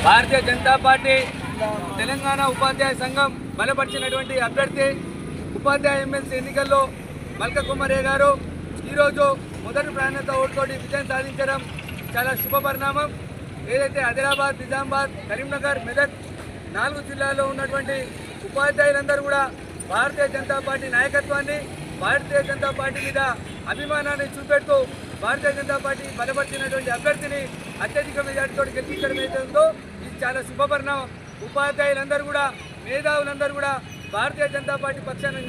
Bharatiya Janata party Telangana ఉపాధ్యాయ సంఘం బలపరిచినటువంటి అభ్యర్థి ఉపాధ్యాయ MLC ఎన్నికల్లో మల్క కుమారయ్య గారు ఈరోజు మొదటి ప్రాధాన్యత ఓటుతోటి విజయం సాధించడం చాలా శుభ పరిణామం. ఏదైతే ఆదిలాబాద్, నిజామాబాద్, కరీంనగర్, మెదక్ 4 జిల్లాల్లో ఉన్నటువంటి ఉపాధ్యాయులందరూ కూడా భారతీయ జనతా పార్టీ నాయకత్వాన్ని, భారతీయ జనతా పార్టీ మీద అభిమానాన్ని చూపెడుతూ భారతీయ జనతా పార్టీ బలపరిచినటువంటి అభ్యర్థిని అత్యధిక మెజార్టీతో గెలిపించడం ఏదైతుందో ఇది చాలా శుభ పరిణామం. ఉపాధ్యాయులందరూ కూడా, మేధావులందరూ కూడా భారతీయ జనతా పార్టీ పక్షాన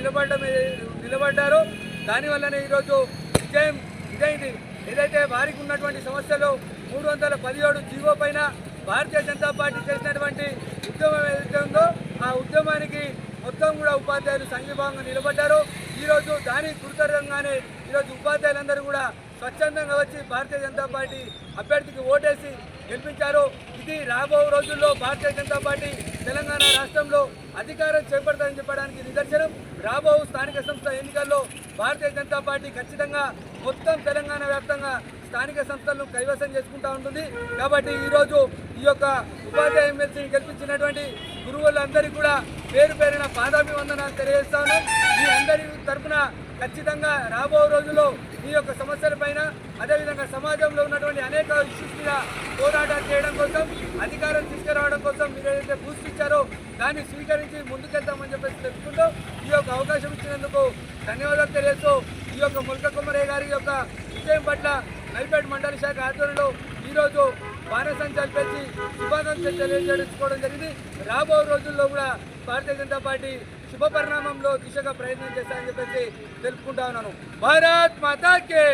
నిలబడ్డారు. దానివల్లనే ఈరోజు విజయం ఇదైంది. ఏదైతే వారికి ఉన్నటువంటి సమస్యలు 317 జీవో పైన భారతీయ జనతా పార్టీ చేసినటువంటి ఉద్యమం ఏదైతే ఉందో ఆ ఉద్యమానికి మొత్తం కూడా ఉపాధ్యాయులు సంఘీభావంగా నిలబడ్డారు. ఈరోజు దాని గురుతరంగానే ఈరోజు ఉపాధ్యాయులందరూ కూడా స్వచ్ఛందంగా వచ్చి భారతీయ జనతా పార్టీ అభ్యర్థికి ఓటేసి గెలిపించారు. ఇది రాబో రోజుల్లో భారతీయ జనతా పార్టీ తెలంగాణ రాష్ట్రంలో అధికారం చేపడతారని చెప్పడానికి నిదర్శనం. రాబో స్థానిక సంస్థ ఎన్నికల్లో భారతీయ జనతా పార్టీ ఖచ్చితంగా మొత్తం తెలంగాణ వ్యాప్తంగా స్థానిక సంస్థలను కైవసం చేసుకుంటూ ఉంటుంది. కాబట్టి ఈరోజు ఈ యొక్క ఉపాధ్యాయ ఎమ్మెల్సీని గెలిపించినటువంటి గురువులందరికీ కూడా పేరు పేరున పాదాభివందనాలు తెలియజేస్తా ఉన్నాం. మీ అందరి తరఫున ఖచ్చితంగా రాబో రోజుల్లో ఈ యొక్క సమస్యలపైన, అదేవిధంగా సమాజంలో ఉన్నటువంటి అనేక ఇష్యూస్ మీద పోరాటాలు చేయడం కోసం, అధికారం తీసుకురావడం కోసం మీరు ఏదైతే బూస్ట్ ఇచ్చారో దాన్ని స్వీకరించి ముందుకెళ్తామని చెప్పేసి తెలుసుకుంటూ ఈ యొక్క అవకాశం ఇచ్చినందుకు ధన్యవాదాలు తెలియజేస్తూ ఈ యొక్క మల్క కుమారయ్య గారి యొక్క విజయం పట్ల నల్పేట మండల శాఖ ఆధ్వర్యంలో ఈరోజు బాణసంచాలు పెంచి శుభాకాంక్షలు తెలియజేసుకోవడం జరిగింది. రాబో రోజుల్లో కూడా భారతీయ జనతా పార్టీ శుభ పరిణామంలో దిశగా ప్రయత్నం చేస్తారని చెప్పేసి తెలుపుకుంటా ఉన్నాను. భారత్ మాతాకి,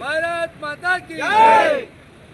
భారత్ మాతాకి.